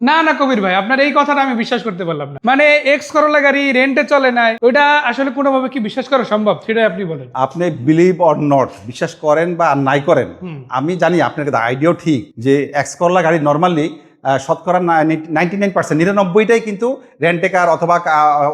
না না কবির ভাই, আপনার এই কথাটা আমি বিশ্বাস করতে পারলাম না। মানে এক্স করোলা গাড়ি রেন্টে চলে নাই, ওইটা আসলে কোনোভাবে কি বিশ্বাস করা সম্ভব, সেটাই আপনি বলেন। আপনি বিলিভ অর নট, বিশ্বাস করেন বা নাই করেন, আমি জানি আপনার কাছে আইডিয়াও ঠিক যে এক্স করলা গাড়ি নর্মালি শতকরা 99%, 99টাই কিন্তু রেন্টেকার অথবা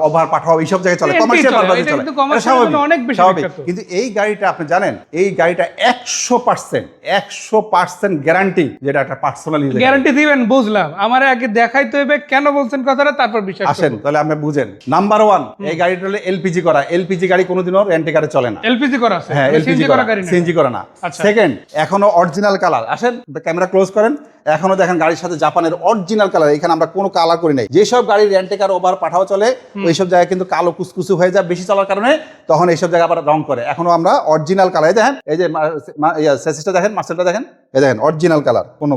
ওভার পাঠাও এইসব জায়গায় চলে, কমার্শিয়াল পারপাসে চলে, এটা স্বাভাবিক, অনেক বেশি স্বাভাবিক। বিখ্যাত। কিন্তু এই গাড়িটা আপনি জানেন, এই গাড়িটা 100% গ্যারান্টি, যেটা একটা পার্সোনাল ইউজ। গ্যারান্টি দিবেন বুঝলাম, আমার আগে দেখাইতে হইবে কেন বলছেন কথাটা, তারপর বিশ্বাস আসেন করব। তাহলে আপনি বুঝেন। নাম্বার 1, এই গাড়িটা হলো এলপিজি করা। এলপিজি গাড়ি কোনোদিনও রেন্টেকারে চলে না। এলপিজি করা আছে, হ্যাঁ, এলপিজি সিএনজি করা, গাড়ি না। সিএনজি করা না। আচ্ছা। সেকেন্ড, এখনো অরিজিনাল কালার। আসেন ক্যামেরা ক্লোজ করেন, এখনো দেখেন গাড়ির সাথে জাপানের অরিজিনাল কালার, এখানে আমরা কোনো কালার করি নাই। যেসব গাড়ি রেন্টেকার ওভার পাঠাও চলে ওইসব জায়গায় কিন্তু কালো কুচকুচু হয়ে যায় বেশি চলার কারণে, তখন এইসব জায়গায় আবার রং করে। এখনো আমরা অরিজিনাল কালার, দেখেন এই যে সেসিসটা দেখেন, মার্সেলটা দেখেন, এই দেখেন অরিজিনাল কালার, কোনো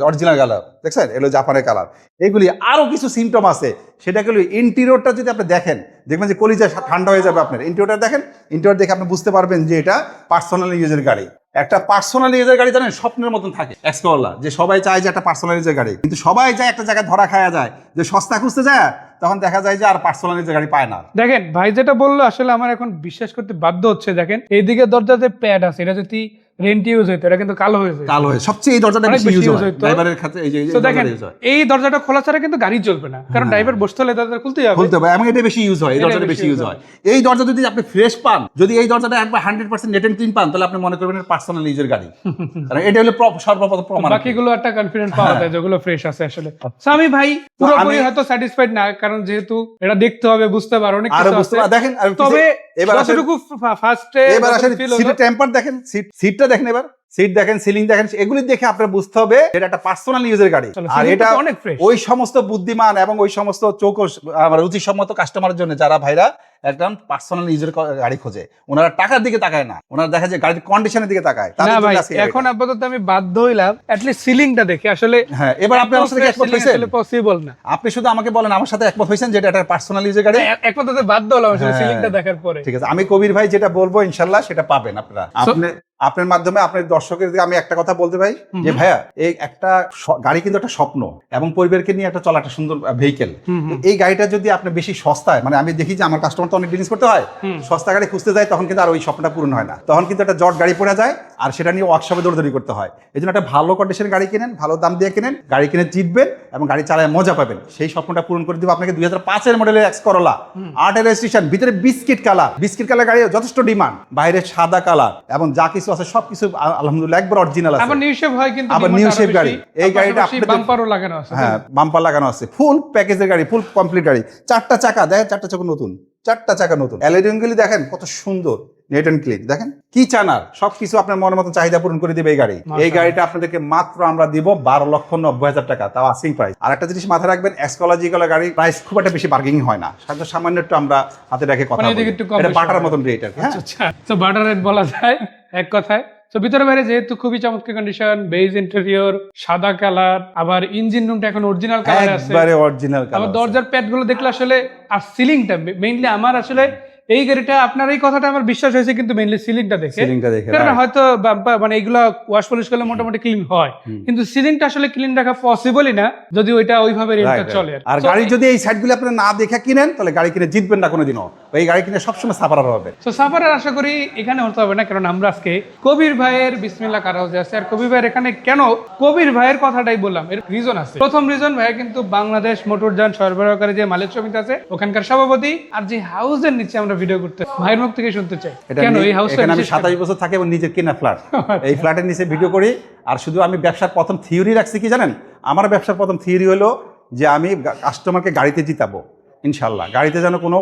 অরিজিনাল কালার দেখছেন, এগুলো জাপানের কালার। এগুলি আরো কিছু সিমটম আছে, সেটাগুলো ইন্টেরিয়রটা যদি আপনি দেখেন, দেখবেন যে কলিজা ঠান্ডা হয়ে যাবে আপনার। ইন্টেরিয়রটা দেখেন, ইন্টেরিয়র দেখে আপনি বুঝতে পারবেন যে এটা পার্সোনাল ইউজের গাড়ি। একটা পার্সোনাল ইউজের গাড়ি জানেন স্বপ্নের মতন থাকে এক্স করোলা, যে সবাই চায় যে একটা পার্সোনাল ইউজের গাড়ি, কিন্তু সবাই যায় একটা জায়গায় ধরা খাওয়া যায়, যে সস্তা খুঁজতে যায়, তখন দেখা যায় যে আর পার্সোনাল ইউজের গাড়ি পায় না। দেখেন ভাই যেটা বললো আসলে আমার এখন বিশ্বাস করতে বাধ্য হচ্ছে। দেখেন এইদিকে দরজাতে প্যাড আছে, এটা যদি রেন্ট ইউজ হইতো, এটা কিন্তু কালো হয়ে যায়, কালো হয়ে সবচেয়ে এই দরজাটা অনেক বেশি বেশি ইউজ use হয় হইতো। ড্রাইভারের ক্ষেত্রে। এই যে তো দেখেন এই দরজাটা খোলা ছাড়া কিন্তু গাড়ি চলবে না, কারণ ড্রাইভার বসতে হলে দরজা খুলতেই হবে। খুলতে হবে, এবং এটা বেশি ইউজ হয়, এই দরজাটা বেশি ইউজ হয়। এই দরজা যদি আপনি ফ্রেশ পান, যদি এই দরজাটা একবার 100% নেট এন্ড ক্লিন পান, তাহলে আপনি মনে করবেন পার্সোনাল ইউজের গাড়ি। কারণ এটা হলো সর্বপ্রথম প্রমাণ। বাকিগুলো একটা কনফিডেন্স পাওয়া যায় যেগুলো ফ্রেশ আছে আসলে। আমি ভাই পুরোপুরি হয়তো স্যাটিসফাইড না, কারণ যেহেতু এটা দেখতে হবে, বুঝতে পারো অনেক কিছু আছে। দেখেন তবে এবার যতটুকু ফার্স্টে এবার আসেন সিটের টেম্পার দেখেন, সিটটা দেখেন, এবার সিট দেখেন, সিলিং দেখেন, এগুলি দেখে আপনার বুঝতে হবে এটা একটা পার্সোনাল ইউজের গাড়ি। আর এটা অনেক ফ্রেশ। ওই সমস্ত বুদ্ধিমান এবং ওই সমস্ত চৌকস রুচিসম্মত কাস্টমারের জন্য, যারা ভাইরা একদম পার্সোনাল ইউজের গাড়ি খোঁজে, ওনারা টাকার দিকে তাকায় না, ওনারা দেখা যায় গাড়ির কন্ডিশনের দিকে তাকায়। না ভাই, এখন আপাতত আমি বাধ্য হইলাম অ্যাটলিস্ট সিলিংটা দেখে আসলে। হ্যাঁ, এবার আপনি আমার সাথে একমত হইছেন? আসলে পসিবল না। আপনি শুধু আমাকে বলেন আমার সাথে একমত হইছেন যে এটা একটা পার্সোনাল ইউজের গাড়ি? একমত হতে বাধ্য হলাম আসলে সিলিংটা দেখার পরে। ঠিক আছে, আমি কবির ভাই যেটা বলবো ইনশাআল্লাহ সেটা পাবেন আপনারা। আপনার মাধ্যমে আপনার দর্শকের আমি একটা কথা বলতে ভাই, যে ভাইয়া এই একটা গাড়ি কিন্তু একটা স্বপ্ন, এবং পরিবারকে নিয়ে একটা চলা একটা সুন্দর ভেহিকেল। এই গাড়িটা যদি আপনি বেশি সস্তায়, মানে আমি দেখি যে আমার কাস্টমার তো অনেক বিজনেস করতে হয়, সস্তা গাড়ি খুঁজতে যায়, তখন কিন্তু আর ওই স্বপ্নটা পূরণ হয় না, তখন কিন্তু একটা জট গাড়ি পড়ে যায়, আর সেটা নিয়ে ওয়ার্কশপে দৌড়দৌড়ি করতে হয়। এই জন্য একটা ভালো কন্ডিশনের গাড়ি কিনেন, ভালো দাম দিয়ে কিনেন, গাড়ি কিনে জিতবেন এবং গাড়ি চালায় মজা পাবেন। সেই স্বপ্নটা পূরণ করে দিব আপনাকে 2005-এর মডেলের এক্স করোলা, 8-এর রেজিস্ট্রেশন, ভিতরে বিস্কিট কালার গাড়ি, যথেষ্ট ডিমান্ড, বাইরে সাদা কালার, এবং যা কিছু আছে সবকিছু আলহামদুলিল্লাহ একবার অরিজিনাল আছে। আবার নিউ শেপ হয়, কিন্তু আবার নিউ শেপ গাড়ি। এই গাড়িটা আপনাদের বাম্পারও লাগানো আছে। হ্যাঁ, বাম্পার লাগানো আছে, ফুল প্যাকেজের গাড়ি, ফুল কমপ্লিট গাড়ি। 4টা চাকা দেখেন, 4টা চাকা নতুন, 4টা চাকা নতুন। অ্যালুমিনিয়ামগুলি দেখেন কত সুন্দর, নেট এন্ড ক্লিন। দেখেন কি চানার, সবকিছু আপনার মনের মতো চাহিদা পূরণ করে দিবে এই গাড়ি। এই গাড়িটা আপনাদেরকে মাত্র আমরা দিব 12,90,000 টাকা, তাও আস্কিং প্রাইস। আর একটা জিনিস মাথায় রাখবেন, এক্সকোলজিক্যাল গাড়ির প্রাইস খুব একটা বেশি বার্গেনিং হয় না, সামান্য একটু আমরা হাতে রেখে কথা বলি, এটা বাটার মতন রেট আর কি। হ্যাঁ, আচ্ছা, তো বাটার রেট বলা যায় এক কথায়। তো ভিতরে বাইরে যেহেতু খুবই চমৎকার কন্ডিশন, বেজ ইন্টেরিয়র, সাদা কালার, আবার ইঞ্জিন রুমটা এখন অরিজিনাল কালার আছে, একবারে অরিজিনাল কালার। আবার দরজার প্যাড গুলো দেখলে আসলে, আর সিলিংটা মেইনলি আমার আসলে এই গাড়িটা, আপনার এই কথাটা আমার বিশ্বাস হয়েছে কিন্তু মেইনলি সিলিংটা দেখে। কারণ হয়তো মানে এইগুলা ওয়াশ পলিশ করলে মোটামুটি ক্লিন হয়, কিন্তু সিলিংটা আসলে ক্লিন রাখা পসিবলই না যদি ওইটা ওইভাবে রেন্টটা চলে। আর গাড়ি যদি এই সাইডগুলো আপনি না দেখে কিনেন, তাহলে গাড়ি কিনে জিতবেন না কোনোদিনও। এই গাড়ি কিনে সবসময় সাফারার হবে। তো সাফারার আশা করি এখানে হতে হবে না, কারণ আমরা আজকে কবির ভাইয়ের বিসমিল্লাহ কার হাউসে আছে। আর কবির ভাইয়ের এখানে কেন কবির ভাইয়ের কথাটাই বললাম, এর রিজন আছে। প্রথম রিজন, ভাইয়া কিন্তু বাংলাদেশ মোটরযান সরবরাহকারী যে মালিক সমিতি আছে ওখানকার সভাপতি। আর যে হাউসের নিচে আমরা ভিডিও করতে, ভাইয়ের মুখ থেকে শুনতে চাই কেন এই হাউসে। আমি 27 বছর থাকি এবং নিজের কেনা ফ্ল্যাট, এই ফ্ল্যাটের নিচে ভিডিও করি। আর শুধু আমি ব্যবসার প্রথম থিওরি রাখছি কি জানেন, আমার ব্যবসার প্রথম থিওরি হলো যে আমি কাস্টমারকে গাড়িতে জিতাবো ইনশাআল্লাহ। গাড়িতে যেন কোনো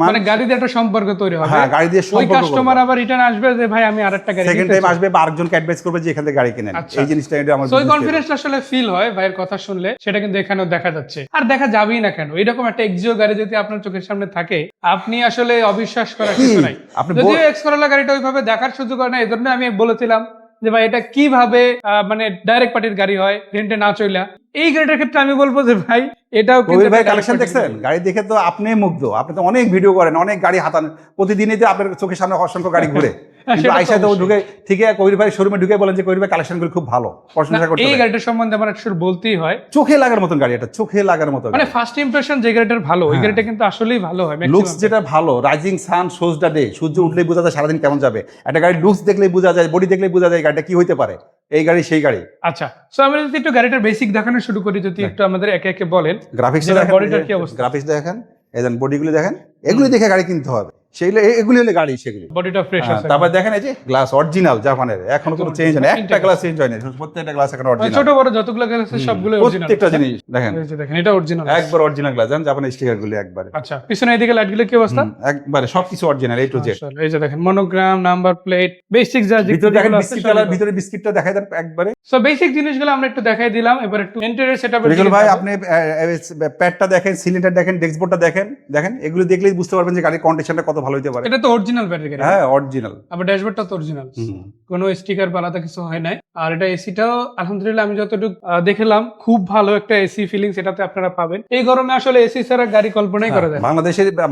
মানে গাড়িতে একটা সম্পর্ক তৈরি হবে। হ্যাঁ, গাড়ি দিয়ে ওই কাস্টমার আবার রিটার্ন আসবে যে ভাই আমি আরেকটা গাড়ি, সেকেন্ড টাইম আসবে বা আরেকজনকে অ্যাডভাইস করবে যে এখান থেকে গাড়ি কিনেন। এই জিনিসটা এটা আমার সো কনফিডেন্স আসলে ফিল হয় ভাইয়ের কথা শুনলে, সেটা কিন্তু এখানেও দেখা যাচ্ছে। আর দেখা যাবেই না কেন, এরকম একটা এক্সিও গাড়ি যদি আপনার চোখের সামনে থাকে, আপনি আসলে অবিশ্বাস করার কিছু নাই। যদিও এক্স করোলা গাড়িটা ওইভাবে দেখার সুযোগ হয় না, এই জন্য আমি বলেছিলাম যে ভাই এটা কিভাবে মানে ডাইরেক্ট পার্টির গাড়ি হয় রেন্টে না চইলা। এই গাড়িটার ক্ষেত্রে আমি বলবো যে ভাই এটাও কবির ভাই কালেকশন দেখছেন, গাড়ি দেখে তো আপনি মুগ্ধ। আপনি তো অনেক ভিডিও করেন, অনেক গাড়ি হাতান, প্রতিদিনই তো আপনার চোখের সামনে অসংখ্য গাড়ি ঘুরে। কিন্তু সেটা তো আইসা তো অবশ্যই। ঢুকে ঠিক আছে কবির ভাই শোরুমে ঢুকে বলেন যে কবির ভাই কালেকশনগুলো খুব ভালো, প্রশংসা করতে এই হবে। গাড়িটার সম্বন্ধে আমার আসলে বলতেই হয়, চোখে লাগার মতন গাড়ি, এটা চোখে লাগার মতো মানে ফার্স্ট ইমপ্রেশন যে গাড়িটার ভালো ওই হ্যাঁ। গাড়িটা কিন্তু আসলেই ভালো হয় লুকস maximum। যেটা ভালো, rising sun shows the day, সূর্য উঠলেই বোঝা যায় সারাদিন কেমন যাবে। একটা গাড়ির লুকস দেখলেই বোঝা যায়, বডি দেখলেই বোঝা যায় গাড়িটা কি হইতে পারে। এই গাড়ি সেই গাড়ি। আচ্ছা, সো আমরা যদি একটু গাড়িটার বেসিক দেখানো শুরু করি, যদি একটু আমাদের একে একে বলেন গ্রাফিক্স যেটা দেখেন, বডিটার কি অবস্থা? গ্রাফিক্স দেখেন, এই দেন বডিগুলো দেখেন, এগুলো দেখে গাড়ি কিনতে হবে। সেইগুলো এগুলি হলে গাড়ি সেগুলি। বডিটা ফ্রেশ হ্যাঁ, আছে, তারপর দেখেন এই যে গ্লাস অরিজিনাল জাপানের, এখনো কোনো চেঞ্জ হয়নি, একটা গ্লাস চেঞ্জ হয়নি, প্রত্যেকটা গ্লাস এখন মানে অরিজিনাল, ছোট বড় যতগুলো গাড়ি আছে সবগুলো অরিজিনাল। প্রত্যেকটা জিনিস দেখেন এই যে দেখেন এটা অরিজিনাল একবার অরিজিনাল গ্লাস, জানেন জাপানের স্টিকার গুলি একবারে। আচ্ছা, পিছনে এদিকে লাইটগুলো কি অবস্থা? একবারে সবকিছু অরিজিনাল, এই টু জেড। মাশাআল্লাহ, এই যে দেখেন মনোগ্রাম, নাম্বার প্লেট, বেসিক যা ভিতরে দেখেন যেগুলো আছে বিস্কিট কালার, ভিতরে বিস্কিটটা দেখাই দেন একবারে। সো বেসিক জিনিসগুলো আমরা একটু দেখাই দিলাম, এবার একটু ইন্টেরিয়র সেটআপের রিজল ভাই আপনি প্যাডটা দেখেন, সিলিন্ডার দেখেন, ডেস্কবোর্ডটা দেখেন, দেখেন এগুলো দেখলেই বুঝতে পারবেন যে গাড়ির কন্ডিশনটা কত ভালো হতে পারে। এটা তো অরিজিনাল ব্যাটারি গাড়ি, হ্যাঁ অরিজিনাল। আবার ড্যাশবোর্ডটা তো অরিজিনাল, কোনো স্টিকার বা আলাদা কিছু হয় নাই। আর এটা এসিটাও আলহামদুলিল্লাহ আমি যতটুকু দেখলাম খুব ভালো একটা এসি ফিলিংস এটাতে আপনারা পাবেন। এই গরমে আসলে এসি ছাড়া গাড়ি কল্পনাই করা যায় না।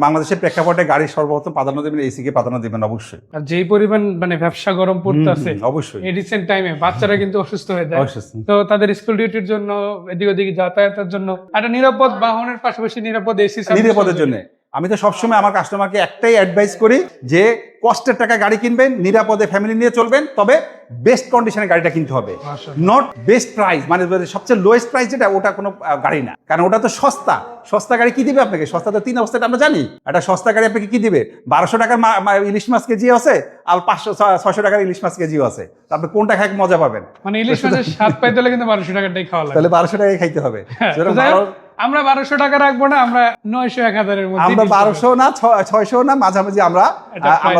বাংলাদেশের প্রেক্ষাপটে গাড়ি সর্বপ্রথম প্রাধান্য দেবেন এসি কে, প্রাধান্য দিবেন অবশ্যই। আর যেই পরিমাণ মানে ব্যবসা গরম পড়তেছে অবশ্যই এই রিসেন্ট টাইমে বাচ্চারা কিন্তু অসুস্থ হয়ে যায়, অবশ্যই। তো তাদের স্কুল ডিউটির জন্য এদিক ওদিকে যাতায়াতের জন্য একটা নিরাপদ বাহনের পাশাপাশি নিরাপদ এসি নিরাপদের জন্য আমি তো সবসময় আমার কাস্টমারকে একটাই অ্যাডভাইস করি যে কষ্টের টাকা গাড়ি কিনবেন, নিরাপদে ফ্যামিলি নিয়ে চলবেন, তবে বেস্ট কন্ডিশনে গাড়িটা কিনতে হবে, নট বেস্ট প্রাইস, মানে সবচেয়ে লোয়েস্ট প্রাইস যেটা ওটা কোনো গাড়ি না, কারণ ওটা তো সস্তা। সস্তা গাড়ি কি দিবে আপনাকে? সস্তা তো 3 অবস্থাটা আমরা জানি। একটা সস্তা গাড়ি আপনাকে কি দিবে? 1200 টাকার ইলিশ মাছ কেজি আছে, আর 500-600 টাকার ইলিশ মাছ কেজিও আছে। আপনি কোনটা খাই মজা পাবেন? মানে ইলিশ মাছের স্বাদ পাইতে হলে কিন্তু 1200 টাকাটাই খাওয়া লাগে। তাহলে 1200 টাকাই খাইতে হবে। আমরা 1200 টাকা রাখবো না, আমরা 900-1000 এর মধ্যে আমরা 1200 না 600 না, মাঝামাঝি আমরা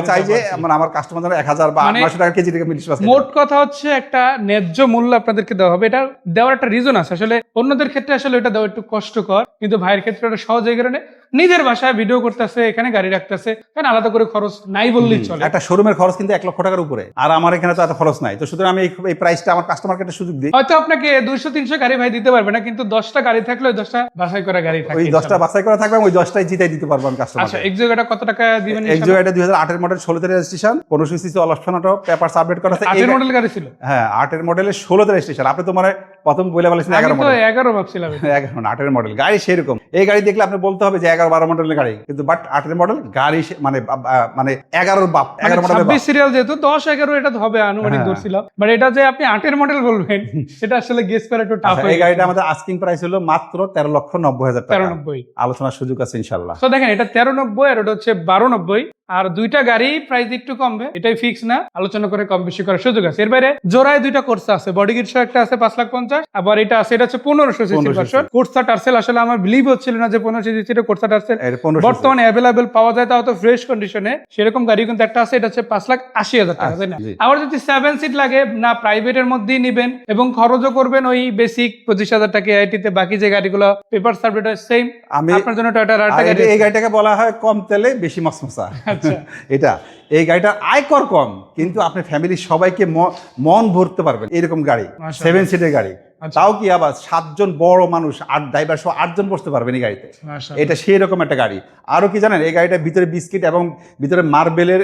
চাই যে আমার কাস্টমার যেন 1000 বা 900 টাকা কেজি থেকে ইলিশ মাছ। মোট কথা হচ্ছে একটা ন্যায্য মূল্য আপনাদেরকে দেওয়া হবে। এটা দেওয়ার একটা রিজন আছে, আসলে অন্যদের ক্ষেত্রে আসলে এটা দেওয়া একটু কষ্টকর, কিন্তু ভাইয়ের ক্ষেত্রে এটা সহজ এই কারণে নিজের বাসায় ভিডিও করতেছে, এখানে গাড়ি রাখতেছে, কারণ আলাদা করে খরচ নাই বললেই চলে। একটা শোরুমের খরচ কিন্তু 1 লক্ষ টাকার উপরে, আর আমার এখানে তো এত খরচ নাই, তো সুতরাং আমি এই প্রাইসটা আমার কাস্টমারকে একটা সুযোগ দিই। হয়তো আপনাকে 200-300 গাড়ি ভাই দিতে পারবে না, কিন্তু 10টা গাড়ি থাকলে ওই 10টা বাছাই করা গাড়ি থাকে, ওই 10টা বাছাই করা থাকবে, ওই 10টাই জিতাই দিতে পারবো আমি কাস্টমারকে। আচ্ছা, এক্সোগাটা কত টাকা দিবেন? এক্সোগাটা 2008 এর মডেল, 16 তে registration, 1500 CC all option auto, papers update করা আছে। 8 এর মডেল গাড়ি ছিল? হ্যাঁ 8 এর মডেলের 16 তে রেজিস্ট্রেশন। আপনি তো মানে প্রথম বলে বলেছেন 11 আমি তো মডেল। 11 ভাবছিলাম। 8 এর মডেল গাড়ি সেরকম, এই গাড়ি দেখলে আপনি বলতে হবে যে 11-12 মডেলের গাড়ি, কিন্তু বাট 8 এর মডেল গাড়ি মানে 11 বাপ, 11 মডেলের 26 সিরিয়াল যেহেতু 10-11 এটা তো হবে আনুমানিক হ্যাঁ। ধরছিলাম, বাট এটা যে আপনি 8 এর মডেল বলবেন সেটা আসলে গেস করা একটু টাফ এই গাড়িটা আমাদের আস্কিং প্রাইস হলো মাত্র 13,90,000 টাকা। 1390। আলোচনার সুযোগ আছে ইনশাআল্লাহ। তো দেখেন এটা 1390 আর ওটা হচ্ছে 1290, আর দুইটা গাড়ি প্রাইস একটু কমবে, এটাই ফিক্স না, আলোচনা করে কম বেশি করার সুযোগ আছে। এর বাইরে জোড়ায় দুইটা কোর্সা আছে, বডি কিট সহ একটা আছে 5,50,000, আবার এটা আছে, এটা হচ্ছে 1500 সিসি ভার্সন কোর্সা টার্সেল। আসলে আমার বিলিভ হচ্ছিল না যে 1500 সিসি কোর্সা টার্সেল বর্তমানে অ্যাভেলেবেল পাওয়া যায়, তাও তো ফ্রেশ কন্ডিশনে। সেরকম গাড়ি কিন্তু একটা আছে, এটা হচ্ছে 5,80,000 টাকা, তাই না? আবার যদি 7 সিট লাগে না, প্রাইভেটের মধ্যেই নিবেন এবং খরচও করবেন ওই বেসিক 25,000 টাকা আইটিতে, বাকি যে গাড়িগুলো পেপার সাবজেক্ট সেম, আপনার জন্য টয়োটা রাইডার গাড়ি। এই গাড়িটাকে বলা হয় কম তেলে বেশি মসমসা। আচ্ছা, এটা এই গাড়িটার আয়কর কম, কিন্তু আপনি ফ্যামিলির সবাইকে মন ভরতে পারবেন এরকম গাড়ি, 7 সিটের গাড়ি। তাও কি আবার 7 জন বড় মানুষ, 8 ড্রাইভার সহ 8 জন বসতে পারবেন এই গাড়িতে। এটা সেই রকম একটা গাড়ি। আরো কি জানেন, এই গাড়িটার ভিতরে বিস্কিট এবং ভিতরে মার্বেলের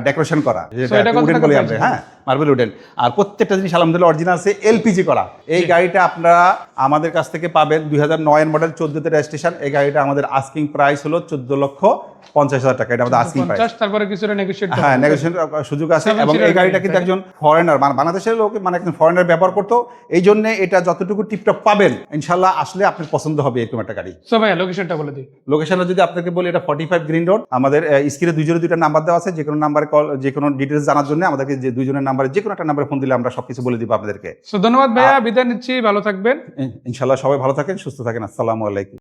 ডেকোরেশন করা, যেটা উডেন বলি আমরা, হ্যাঁ মার্বেল উডেন। আর প্রত্যেকটা জিনিস আলহামদুলিল্লাহ অরিজিনাল আছে, এলপিজি করা। এই গাড়িটা আপনারা আমাদের কাছ থেকে পাবেন 2009 এর মডেল, 14 তে রেজিস্ট্রেশন। এই গাড়িটা আমাদের আস্কিং প্রাইস হলো 14,50,000 টাকা। এটা আমাদের আস্কিং প্রাইস। তারপরে কিছুটা নেগোশিয়েট, হ্যাঁ নেগোশিয়েশন সুযোগ আছে। এবং এই গাড়িটা কিন্তু একজন ফরেনার, মানে বাংলাদেশের লোক, মানে একজন ফরেনার ব্যবহার করতো, এই জন্য এটা যতটুকু টিপটপ পাবেন ইনশাল্লাহ আসলে আপনার পছন্দ হবে এরকম একটা গাড়ি। সো ভাই লোকেশনটা বলে দিই। লোকেশনটা যদি আপনাকে বলি, এটা 45 গ্রিন রোড। আমাদের স্ক্রিনে 202টা নাম্বার দেওয়া আছে, যে কোনো নাম্বারে কল, যে কোনো ডিটেলস জানার জন্য আমাদেরকে যে 2জনের নাম্বারে যে কোনো একটা নাম্বারে ফোন দিলে আমরা সবকিছু বলে দিব আপনাদেরকে। সো ধন্যবাদ ভাইয়া, বিদায় নিচ্ছি, ভালো থাকবেন ইনশাল্লাহ সবাই ভালো থাকেন, সুস্থ থাকেন। আসসালামু আলাইকুম।